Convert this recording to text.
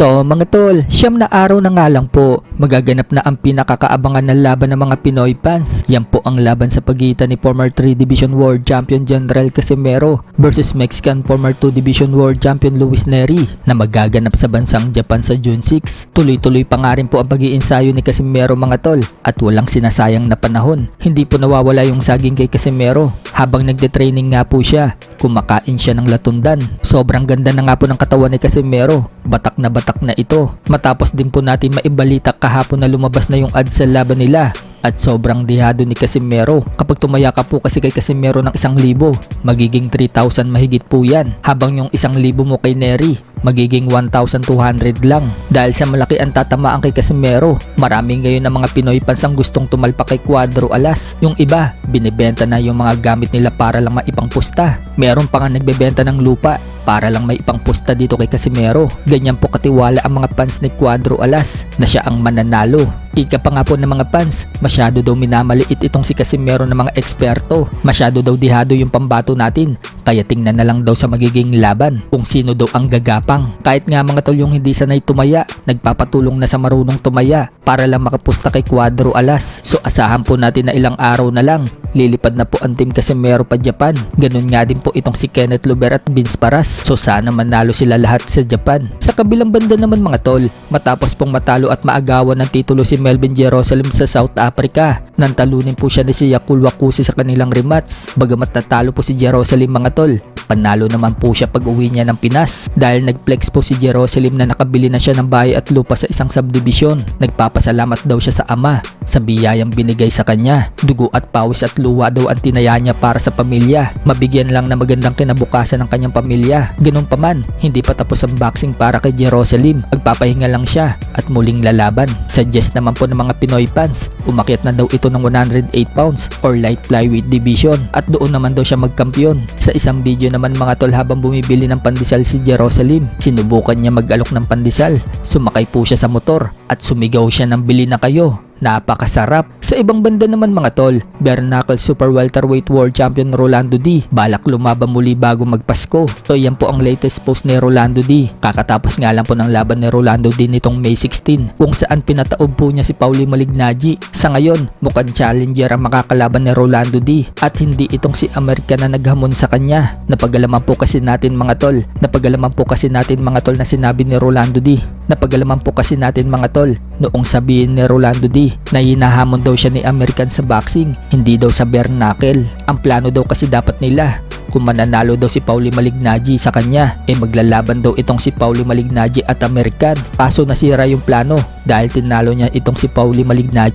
So mga tol, siyam na araw na nga lang po, magaganap na ang pinakakaabangan na laban ng mga Pinoy fans. Yan po ang laban sa pagitan ni former 3 Division World Champion General Casimero versus Mexican former 2 Division World Champion Luis Nery na magaganap sa bansang Japan sa June 6. Tuloy-tuloy pa nga rin po ang pag-iinsayo ni Casimero mga tol at walang sinasayang na panahon. Hindi po nawawala yung saging kay Casimero. Habang nagde-training nga po siya, kumakain siya ng latundan. Sobrang ganda na nga po ng katawan ni Casimero. Batak na ito. Matapos din po natin maibalita kahapon na lumabas na yung ads sa laban nila. At sobrang dihado ni Casimero. Kapag tumaya ka po kasi kay Casimero ng 1,000, magiging 3,000 mahigit po yan. Habang yung 1,000 mo kay Nery, magiging 1,200 lang. Dahil sa malaki ang tatamaan kay Casimero, marami ngayon ang mga Pinoy fans ang gustong tumalpak kay Cuadro Alas. Yung iba, binibenta na yung mga gamit nila para lang maipangpusta. Meron pa nga nagbebenta ng lupa para lang may ipangpusta dito kay Casimero. Ganyan po katiwala ang mga fans ni Cuadro Alas na siya ang mananalo. Ika pa nga po ng mga fans, masyado daw minamaliit itong si Casimero ng mga eksperto. Masyado daw dihado yung pambato natin. Kaya tingnan na lang daw sa magiging laban kung sino daw ang gagapang. Kahit nga mga tol yung hindi sanay tumaya, nagpapatulong na sa marunong tumaya para lang makapusta kay Cuadro Alas. So asahan po natin na ilang araw na lang, lilipad na po ang team Casimero pa Japan. Ganun nga din po itong si Kenneth Luber at Vince Paras. So sana manalo sila lahat sa Japan. Sa kabilang banda naman mga tol, matapos pong matalo at maagawan ng titulo si Melvin Jerusalem sa South Africa, nantalunin po siya ni si Yakul Wakusi sa kanilang rematch. Bagamat natalo po si Jerusalem mga tol, panalo naman po siya pag uwi niya ng Pinas dahil nagflex po si Jerusalem na nakabili na siya ng bahay at lupa sa isang subdivision. Nagpapasalamat daw siya sa ama sa biyayang binigay sa kanya. Dugo at pawis at luwa daw ang tinaya niya para sa pamilya. Mabigyan lang na magandang kinabukasan ng kanyang pamilya. Ganun pa man, hindi pa tapos ang boxing para kay Jerusalem. Magpapahinga lang siya at muling lalaban. Suggest naman po ng mga Pinoy fans, umakyat na daw ito ng 108 pounds or light flyweight division at doon naman daw siya magkampiyon. Sa isang video naman mga tol, habang bumibili ng pandesal si Jerusalem, sinubukan niya mag-alok ng pandesal. Sumakay po siya sa motor at sumigaw siya ng bili na kayo. Napakasarap. Sa ibang banda naman mga tol, bare knuckle super welterweight world champion Rolando D balak lumaban muli bago magpasko. So yan po ang latest post ni Rolando D. Kakatapos nga lang po ng laban ni Rolando D nitong May 16 kung saan pinataob po niya si Paulie Malignaggi. Sa ngayon, mukhang challenger ang makakalaban ni Rolando D at hindi itong si Amerika na naghamon sa kanya. Napagalaman po kasi natin mga tol na sinabi ni Rolando D. Napagalaman po kasi natin mga tol noong sabihin ni Rolando D na hinahamon daw siya ni American sa boxing, hindi daw sa bare knuckle. Ang plano daw kasi dapat nila, kung mananalo daw si Paulie Malignaggi sa kanya, maglalaban daw itong si Paulie Malignaggi at American. Kaso nasira yung plano dahil tinalo niya itong si Paulie Malignaggi.